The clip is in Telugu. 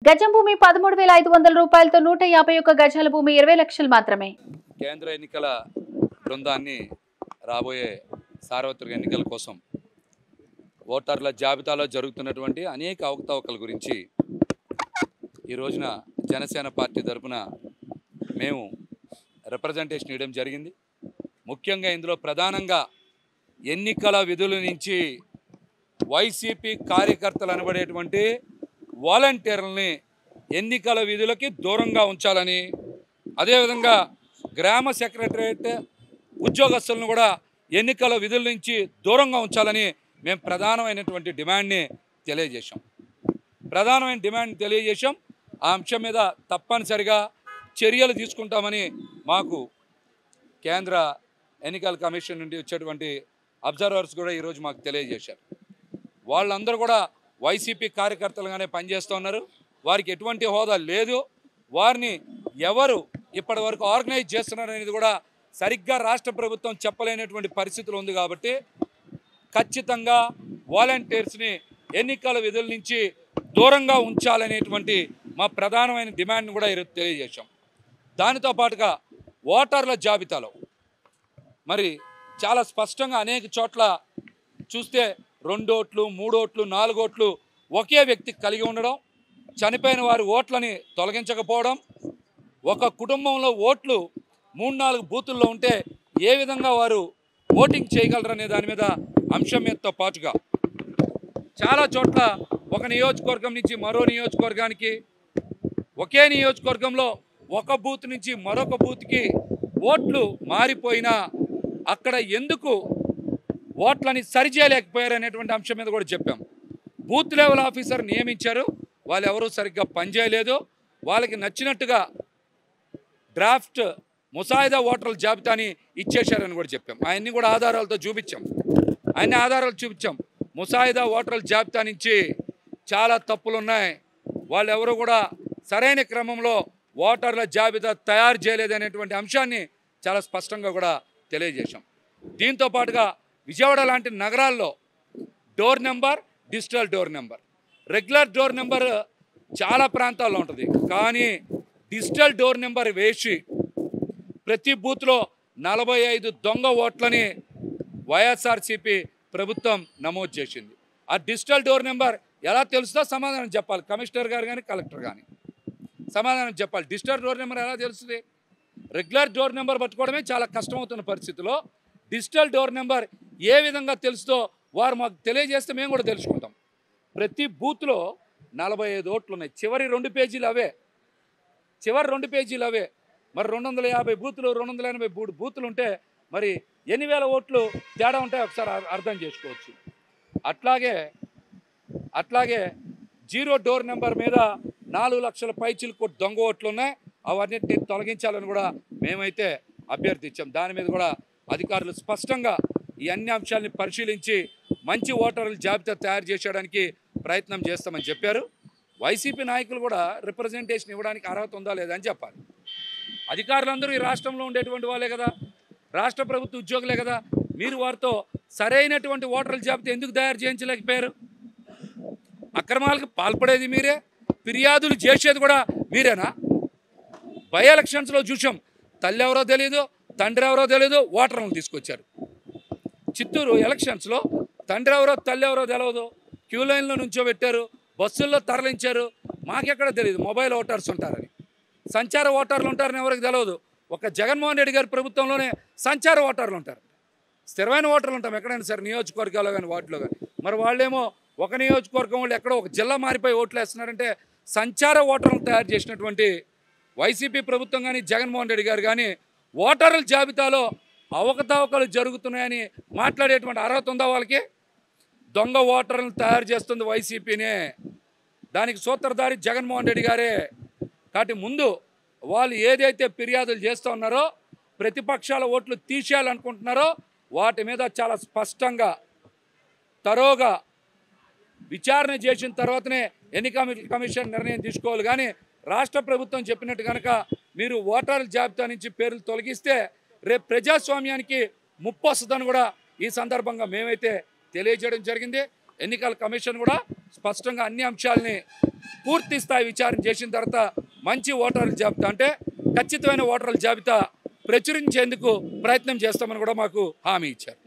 గజం భూమి 13,500 రూపాయలతో 151 గజాల భూమి 20 లక్షలు మాత్రమే. కేంద్ర ఎన్నికల బృందాన్ని రాబోయే సార్వత్రిక ఎన్నికల కోసం ఓటర్ల జాబితాలో జరుగుతున్నటువంటి అనేక అవకతవకల గురించి ఈ రోజున జనసేన పార్టీ తరపున మేము రిప్రజెంటేషన్ ఇవ్వడం జరిగింది. ముఖ్యంగా ఇందులో ప్రధానంగా ఎన్నికల విధుల నుంచి వైసీపీ కార్యకర్తలు అనబడేటువంటి వాలంటీర్లని ఎన్నికల విధులకి దూరంగా ఉంచాలని, అదేవిధంగా గ్రామ సెక్రటరేట్ ఉద్యోగస్తులను కూడా ఎన్నికల విధుల నుంచి దూరంగా ఉంచాలని మేము ప్రధానమైనటువంటి డిమాండ్ని తెలియజేశాం. ఆ అంశం మీద తప్పనిసరిగా చర్యలు తీసుకుంటామని మాకు కేంద్ర ఎన్నికల కమిషన్ నుండి వచ్చేటువంటి అబ్జర్వర్స్ కూడా ఈరోజు మాకు తెలియజేశారు. వాళ్ళందరూ కూడా వైసీపీ కార్యకర్తలుగానే పనిచేస్తున్నారు. వారికి ఎటువంటి హోదా లేదు. వారిని ఎవరు ఇప్పటి వరకు ఆర్గనైజ్ చేస్తున్నారు అనేది కూడా సరిగ్గా రాష్ట్ర ప్రభుత్వం చెప్పలేనటువంటి పరిస్థితులు ఉంది. కాబట్టి ఖచ్చితంగా వాలంటీర్స్ని ఎన్నికల విధుల నుంచి దూరంగా ఉంచాలనేటువంటి మా ప్రధానమైన డిమాండ్ని కూడా ఈరోజు తెలియజేశాం. దానితో పాటుగా ఓటర్ల జాబితాలో మరి చాలా స్పష్టంగా అనేక చోట్ల చూస్తే 2 ఓట్లు 3 ఓట్లు 4 ఓట్లు ఒకే వ్యక్తికి కలిగి ఉండడం, చనిపోయిన వారి ఓట్లని తొలగించకపోవడం, ఒక కుటుంబంలో ఓట్లు 3-4 బూతుల్లో ఉంటే ఏ విధంగా వారు ఓటింగ్ చేయగలరనే దాని మీద అంశం మీదతో పాటుగా చాలా చోట్ల ఒక నియోజకవర్గం నుంచి మరో నియోజకవర్గానికి, ఒకే నియోజకవర్గంలో ఒక బూత్ నుంచి మరొక బూత్కి ఓట్లు మారిపోయినా అక్కడ ఎందుకు ఓట్లని సరిచేయలేకపోయారు అనేటువంటి అంశం మీద కూడా చెప్పాం. బూత్ లెవెల్ ఆఫీసర్ నియమించారు, వాళ్ళు ఎవరూ సరిగ్గా పనిచేయలేదు. వాళ్ళకి నచ్చినట్టుగా డ్రాఫ్ట్ ముసాయిదా ఓటర్ల జాబితాని ఇచ్చేశారని కూడా చెప్పాం. ఆయన్ని కూడా ఆధారాలతో చూపించాం. ముసాయిదా ఓటర్ల జాబితా నుంచి చాలా తప్పులు ఉన్నాయి. వాళ్ళు ఎవరు కూడా సరైన క్రమంలో ఓటర్ల జాబితా తయారు చేయలేదనేటువంటి అంశాన్ని చాలా స్పష్టంగా కూడా తెలియజేశాం. దీంతో పాటుగా విజయవాడ లాంటి నగరాల్లో door number, digital door number, regular door number చాలా ప్రాంతాల్లో ఉంటుంది. కానీ డిజిటల్ డోర్ నెంబర్ వేసి ప్రతి బూత్లో 45 దొంగ ఓట్లని వైఎస్ఆర్సీపీ ప్రభుత్వం నమోదు చేసింది. ఆ డిజిటల్ డోర్ నెంబర్ ఎలా తెలుస్తుందో సమాధానం చెప్పాలి. కమిషనర్ గారు కానీ కలెక్టర్ కానీ సమాధానం చెప్పాలి. డిజిటల్ డోర్ నెంబర్ ఎలా తెలుస్తుంది? రెగ్యులర్ డోర్ నెంబర్ పట్టుకోవడమే చాలా కష్టమవుతున్న పరిస్థితిలో డిజిటల్ డోర్ నెంబర్ ఏ విధంగా తెలుస్తుందో వారు మాకు తెలియజేస్తే మేము కూడా తెలుసుకుంటాం. ప్రతి బూత్లో 45 ఓట్లు ఉన్నాయి. చివరి 2 పేజీలు అవే. మరి 250 బూతులు 283 బూతులు ఉంటే మరి ఎన్ని వేల ఓట్లు తేడా ఉంటాయో ఒకసారి అర్థం చేసుకోవచ్చు. అట్లాగే జీరో డోర్ నెంబర్ మీద 4 లక్షల పైచిలకు దొంగ ఓట్లు ఉన్నాయి. అవన్నిటిని తొలగించాలని కూడా మేమైతే అభ్యర్థించాం. దాని మీద కూడా అధికారులు స్పష్టంగా ఈ అన్ని అంశాలని పరిశీలించి మంచి ఓటర్ల జాబితా తయారు చేయడానికి ప్రయత్నం చేస్తామని చెప్పారు. వైసీపీ నాయకులు కూడా రిప్రజెంటేషన్ ఇవ్వడానికి అర్హత ఉందా లేదా అని చెప్పాలి. అధికారులందరూ ఈ రాష్ట్రంలో ఉండేటువంటి వాళ్ళే కదా, రాష్ట్ర ప్రభుత్వ ఉద్యోగులే కదా. మీరు వారితో సరైనటువంటి ఓటర్ల జాబితా ఎందుకు తయారు చేయించలేకపోయారు? అక్రమాలకు పాల్పడేది మీరే, ఫిర్యాదులు చేసేది కూడా మీరేనా? బై ఎలక్షన్స్లో చూసాం, తల్లి ఎవరో తెలియదు, తండ్రి ఎవరో తెలియదు, ఓటర్లను తీసుకొచ్చారు. చిత్తూరు ఎలక్షన్స్లో తండ్రి ఎవరో తల్లి ఎవరో తెలియదు, క్యూ లైన్లో నుంచోబెట్టారు, బస్సుల్లో తరలించారు. మాకెక్కడ తెలియదు మొబైల్ ఓటర్స్ ఉంటారని, సంచార ఓటర్లు ఉంటారని ఎవరికి తెలియదు. ఒక జగన్మోహన్ రెడ్డి గారి ప్రభుత్వంలోనే సంచార ఓటర్లు ఉంటారు, స్థిరమైన ఓటర్లు ఉంటాం ఎక్కడైనా సరే, నియోజకవర్గాల్లో కానీ వాటిలో కానీ. మరి వాళ్ళేమో ఒక నియోజకవర్గం వాళ్ళు ఎక్కడో ఒక జిల్లా మారిపోయి ఓట్లు వేస్తున్నారంటే సంచార ఓటర్లను తయారు చేసినటువంటి వైసీపీ ప్రభుత్వం కానీ జగన్మోహన్ రెడ్డి గారు కానీ ఓటర్ల జాబితాలో అవకతవకలు జరుగుతున్నాయని మాట్లాడేటువంటి అర్హత ఉందా వాళ్ళకి? దొంగ ఓటర్లను తయారు చేస్తుంది వైసీపీనే, దానికి సూత్రధారి జగన్మోహన్ రెడ్డి గారే. కాబట్టి ముందు వాళ్ళు ఏదైతే ఫిర్యాదులు చేస్తూ ఉన్నారో, ప్రతిపక్షాల ఓట్లు తీసేయాలనుకుంటున్నారో వాటి మీద చాలా స్పష్టంగా తరోగా విచారణ చేసిన తర్వాతనే ఎన్నికల కమిషన్ నిర్ణయం తీసుకోవాలి. కానీ రాష్ట్ర ప్రభుత్వం చెప్పినట్టు కనుక మీరు ఓటర్ల జాబితా నుంచి పేర్లు తొలగిస్తే రేపు ప్రజాస్వామ్యానికి ముప్పు వస్తుందని కూడా ఈ సందర్భంగా మేమైతే తెలియజేయడం జరిగింది. ఎన్నికల కమిషన్ కూడా స్పష్టంగా అన్ని అంశాలని పూర్తి స్థాయి విచారణ చేసిన తర్వాత మంచి ఓటర్ల జాబితా అంటే ఖచ్చితమైన ఓటర్ల జాబితా ప్రచురించేందుకు ప్రయత్నం చేస్తామని కూడా మాకు హామీ ఇచ్చారు.